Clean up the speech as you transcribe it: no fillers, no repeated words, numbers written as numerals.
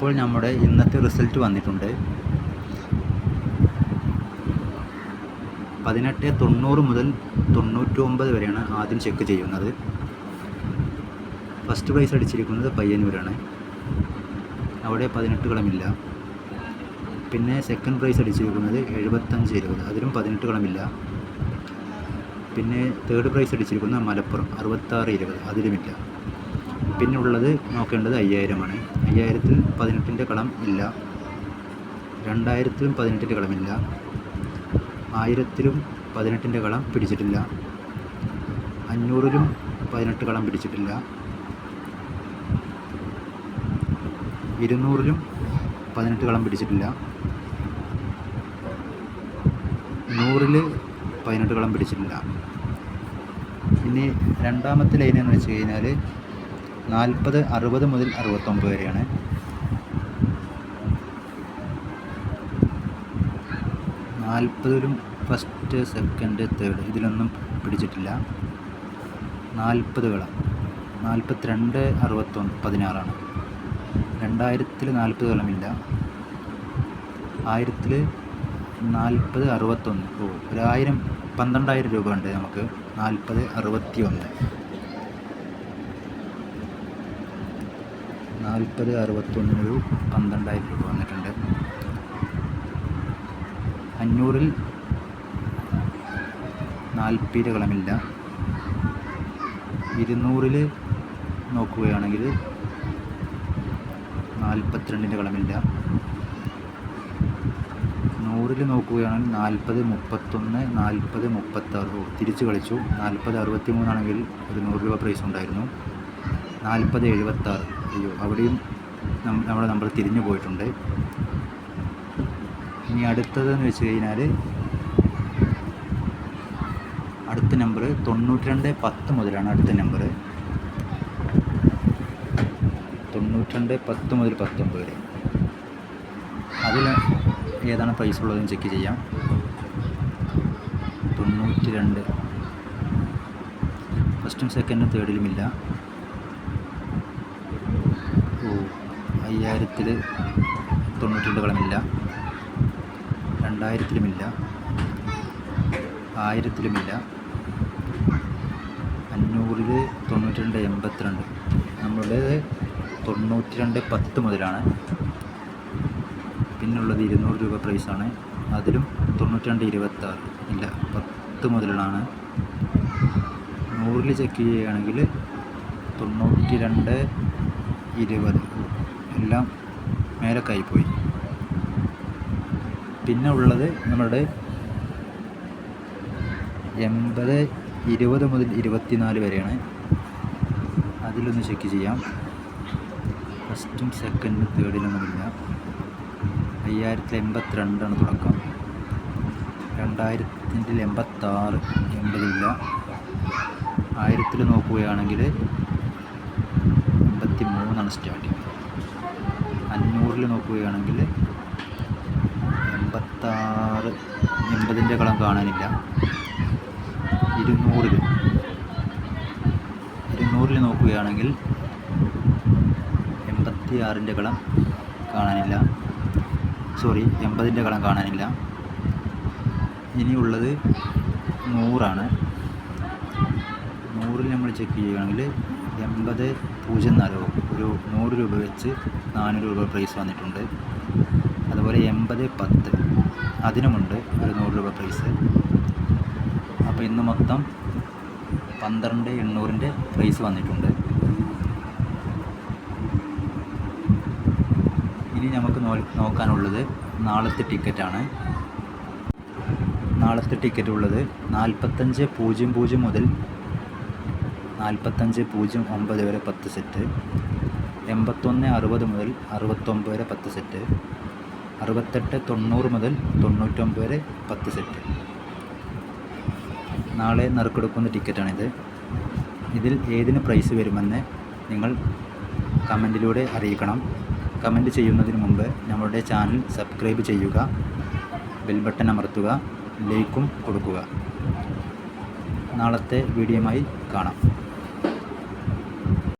അപ്പോൾ നമ്മുടെ ഇന്നത്തെ റിസൾട്ട് വന്നിട്ടുണ്ട്. 1890 മുതൽ 99 വരെയാണ് ആദ്യം ചെക്ക് ചെയ്യുന്നത്. ഫസ്റ്റ് പ്രൈസ് അടിച്ചിരിക്കുന്നത് പയ്യന്നൂരാണ്, അവിടെ 18 കളമില്ല. പിന്നെ സെക്കൻഡ് പ്രൈസ് അടിച്ചിരിക്കുന്നത് 75-20, അതിലും 18 കളമില്ല. പിന്നെ തേർഡ് പ്രൈസ് അടിച്ചിരിക്കുന്നത് മലപ്പുറം 66-20, അതിലുമില്ല. പിന്നെ ഉള്ളത് നോക്കേണ്ടത് 5000-ആണ്. 5000-ൽ 18ൻ്റെ കളം ഇല്ല. 2000-ലും 18ൻ്റെ കളമില്ല. 1000-ലും 18ൻ്റെ കളം പിടിച്ചിട്ടില്ല. 500-ലും 18 കളം പിടിച്ചിട്ടില്ല. 200-ലും 18 കളം പിടിച്ചിട്ടില്ല. 100-ൽ 18 കളം പിടിച്ചിട്ടില്ല. ഇനി രണ്ടാമത്തെ ലൈൻ എന്ന് വെച്ച് കഴിഞ്ഞാൽ 40, 60 മുതൽ 69 വരെയാണ്. 40-ലും ഫസ്റ്റ്, സെക്കൻഡ്, തേർഡ് ഇതിലൊന്നും പിടിച്ചിട്ടില്ല. 40 കളം 42, 61, 16ആണ്. 2000-ൽ 40 കളമില്ല. 1000-ൽ 40, 61. 1000 12,000 രൂപ ഉണ്ട് നമുക്ക്. 40, 61. 40, 61 12,000 രൂപ വന്നിട്ടുണ്ട്. 500-ൽ 40 കളമില്ല. 200-ൽ നോക്കുകയാണെങ്കിൽ 42ൻ്റെ കളമില്ല. 100-ൽ നോക്കുകയാണെങ്കിൽ 40, 31, 40, 36. തിരിച്ച് കളിച്ചു. 40, 63 ആണെങ്കിൽ ഒരു 100 രൂപ പ്രൈസ് ഉണ്ടായിരുന്നു. 40, 76. അയ്യോ, അവിടെയും നമ്മുടെ നമ്പർ തിരിഞ്ഞു പോയിട്ടുണ്ട്. ഇനി അടുത്തതെന്ന് വെച്ച് കഴിഞ്ഞാൽ അടുത്ത നമ്പർ 92-10 മുതലാണ്. അടുത്ത നമ്പർ 92-10 മുതൽ 19 വരെ. അതിൽ ഏതാണ് പ്രൈസ് ഉള്ളതെന്ന് ചെക്ക് ചെയ്യാം. 92 ഫസ്റ്റും സെക്കൻഡും തേർഡിലുമില്ല. 5000-ൽ 92 കളമില്ല. 2000-ലുമില്ല. 1000-ലുമില്ല. 500-ൽ 92, 82. നമ്മുടേത് 92-10 മുതലാണ്. പിന്നുള്ളത് 200 രൂപ പ്രൈസാണ്. അതിലും 92, 26 ഇല്ല, 10 മുതലാണ്. 100-ൽ ചെക്ക് ചെയ്യുകയാണെങ്കിൽ 92, 20 എല്ലാം മേലക്കായിപ്പോയി. പിന്നെ ഉള്ളത് നമ്മുടെ 80, 20 മുതൽ 24 വരെയാണ്. അതിലൊന്ന് ചെക്ക് ചെയ്യാം. ഫസ്റ്റും സെക്കൻഡും തേർഡിലൊന്നുമില്ല. 5000-ൽ 82 തുടക്കം. 2000-ൽ 86, 80 1000-ൽ നോക്കുകയാണെങ്കിൽ 83 സ്റ്റാർട്ടിങ്. 500-ൽ നോക്കുകയാണെങ്കിൽ 86, 80ൻ്റെ കളം കാണാനില്ല. 200-ൽ നോക്കുകയാണെങ്കിൽ 86ൻ്റെ കളം കാണാനില്ല. 80ൻ്റെ കളം കാണാനില്ല. ഇനിയുള്ളത് 100-ആണ്. 100-ൽ നമ്മൾ ചെക്ക് ചെയ്യുകയാണെങ്കിൽ 80-04 ഒരു 100 രൂപ വെച്ച് 400 രൂപ പ്രൈസ് വന്നിട്ടുണ്ട്. അതുപോലെ 80-10 അതിനുമുണ്ട് ഒരു 100 രൂപ പ്രൈസ്. അപ്പോൾ ഇന്ന് മൊത്തം 12,800-ൻ്റെ പ്രൈസ് വന്നിട്ടുണ്ട്. ഇനി നമുക്ക് നോക്കാനുള്ളത് നാളത്തെ ടിക്കറ്റാണ്. നാളത്തെ ടിക്കറ്റ് ഉള്ളത് 45:00 മുതൽ 45:09 വരെ 10 സെറ്റ്. 81:60 മുതൽ 69 വരെ 10 സെറ്റ്. 68:90 മുതൽ 99 വരെ 10 സെറ്റ്. നാളെ നറുക്കെടുക്കുന്ന ടിക്കറ്റാണിത്. ഇതിൽ ഏതിന് പ്രൈസ് വരുമെന്ന് നിങ്ങൾ കമൻറ്റിലൂടെ അറിയിക്കണം. കമൻറ്റ് ചെയ്യുന്നതിന് മുമ്പ് നമ്മുടെ ചാനൽ സബ്സ്ക്രൈബ് ചെയ്യുക, ബെൽ ബട്ടൺ അമർത്തുക, ലൈക്കും കൊടുക്കുക. നാളത്തെ വീഡിയോയുമായി കാണാം.